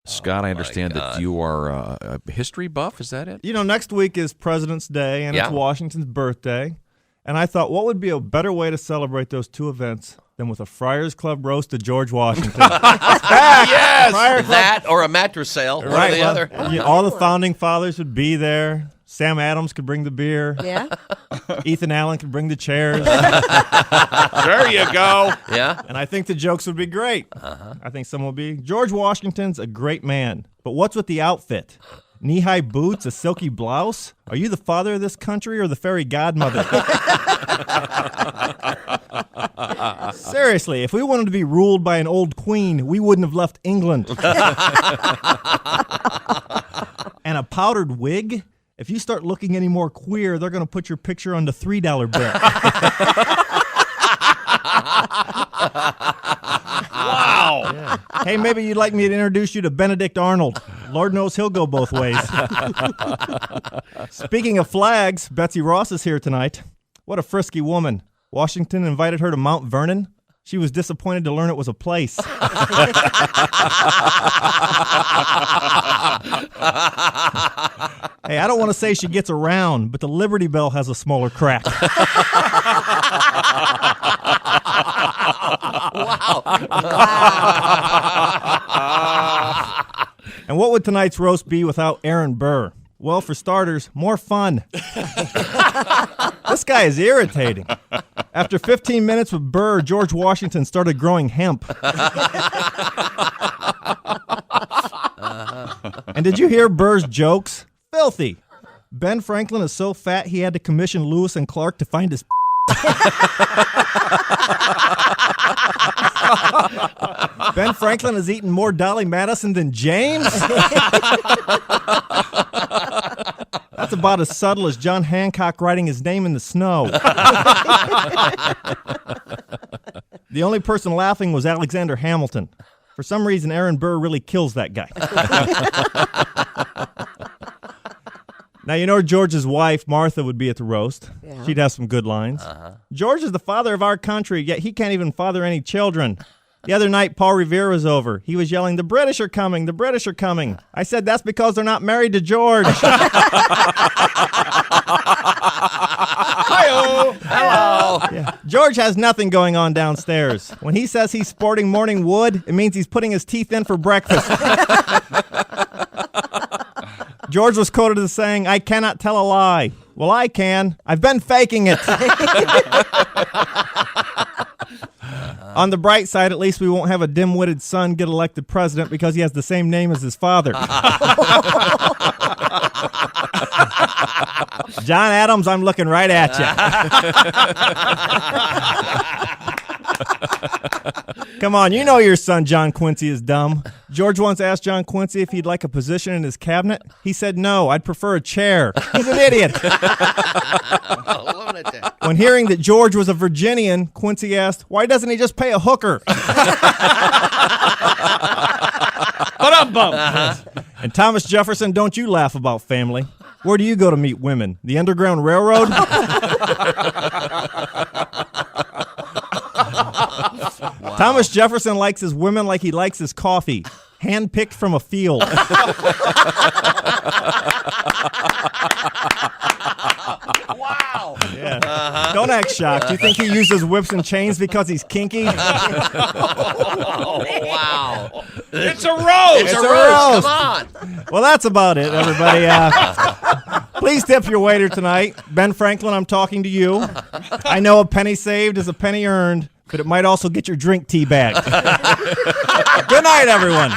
Scott, I understand that you are a history buff. Is that it? Next week is President's Day, and it's Washington's birthday. And I thought, what would be a better way to celebrate those two events than with a Friars Club roast of George Washington? Yes! That or a mattress sale, one or the other. All the founding fathers would be there. Sam Adams could bring the beer. Yeah. Ethan Allen could bring the chairs. There you go. Yeah. And I think the jokes would be great. I think some will be. George Washington's a great man, but what's with the outfit? Knee-high boots, a silky blouse? Are you the father of this country or the fairy godmother? Seriously, if we wanted to be ruled by an old queen, we wouldn't have left England. And a powdered wig? If you start looking any more queer, they're going to put your picture on the $3 bill. Wow. Yeah. Hey, maybe you'd like me to introduce you to Benedict Arnold. Lord knows he'll go both ways. Speaking of flags, Betsy Ross is here tonight. What a frisky woman. Washington invited her to Mount Vernon. She was disappointed to learn it was a place. Hey, I don't want to say she gets around, but the Liberty Bell has a smaller crack. Wow. And what would tonight's roast be without Aaron Burr? Well, for starters, more fun. This guy is irritating. After 15 minutes with Burr, George Washington started growing hemp. And did you hear Burr's jokes? Filthy. Ben Franklin is so fat he had to commission Lewis and Clark to find his Ben Franklin has eaten more Dolly Madison than James? That's about as subtle as John Hancock writing his name in the snow. The only person laughing was Alexander Hamilton. For some reason, Aaron Burr really kills that guy. Now, George's wife, Martha, would be at the roast. Yeah. She'd have some good lines. George is the father of our country, yet he can't even father any children. The other night, Paul Revere was over. He was yelling, "The British are coming, the British are coming." I said, that's because they're not married to George. Hi-oh. Hello. Yeah. George has nothing going on downstairs. When he says he's sporting morning wood, it means he's putting his teeth in for breakfast. George was quoted as saying, "I cannot tell a lie." Well, I can. I've been faking it. On the bright side, at least we won't have a dim-witted son get elected president because he has the same name as his father. John Adams, I'm looking right at you. Come on, you know your son John Quincy is dumb. George once asked John Quincy if he'd like a position in his cabinet. He said, "No, I'd prefer a chair." He's an idiot. When hearing that George was a Virginian, Quincy asked, "Why doesn't he just pay a hooker?" And Thomas Jefferson, don't you laugh about family. Where do you go to meet women? The Underground Railroad? Wow. Thomas Jefferson likes his women like he likes his coffee, hand-picked from a field. Wow. Yeah. Don't act shocked. You think he uses whips and chains because he's kinky? Oh, wow. It's a roast. It's a roast. Come on. Well, that's about it, everybody. Please tip your waiter tonight. Ben Franklin, I'm talking to you. I know a penny saved is a penny earned, but it might also get your drink tea back. Good night, everyone.